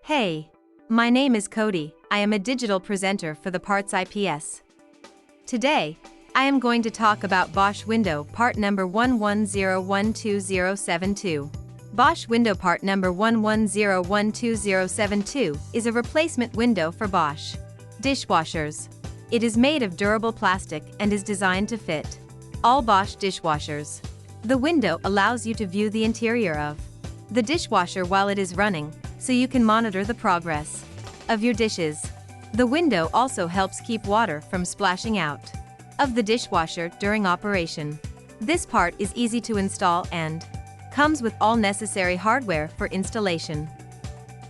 Hey, my name is Cody. I am a digital presenter for the PartsIPS. Today, I am going to talk about Bosch Window part number 11012072. Bosch Window part number 11012072 is a replacement window for Bosch dishwashers. It is made of durable plastic and is designed to fit all Bosch dishwashers. The window allows you to view the interior of the dishwasher while it is running, so you can monitor the progress of your dishes. The window also helps keep water from splashing out of the dishwasher during operation. This part is easy to install and comes with all necessary hardware for installation.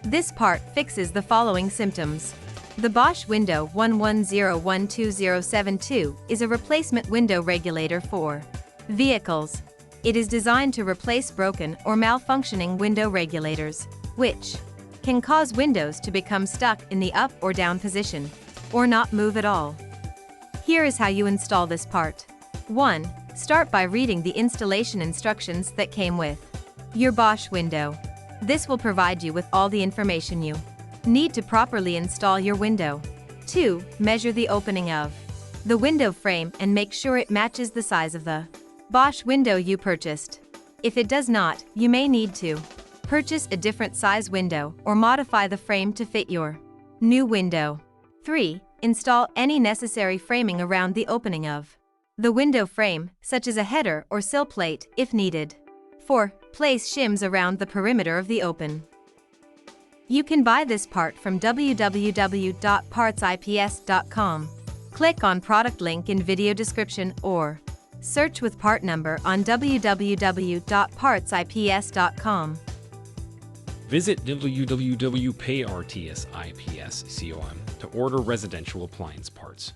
This part fixes the following symptoms. The Bosch Window 11012072 is a replacement window regulator for vehicles. It is designed to replace broken or malfunctioning window regulators, which can cause windows to become stuck in the up or down position, or not move at all. Here is how you install this part. 1. Start by reading the installation instructions that came with your Bosch window. This will provide you with all the information you need to properly install your window. 2. Measure the opening of the window frame and make sure it matches the size of the Bosch window you purchased. If it does not, you may need to purchase a different size window or modify the frame to fit your new window. 3. Install any necessary framing around the opening of the window frame, such as a header or sill plate, if needed. 4. Place shims around the perimeter of the open. You can buy this part from www.partsips.com. Click on product link in video description or search with part number on www.partsips.com. Visit www.partsips.com to order residential appliance parts.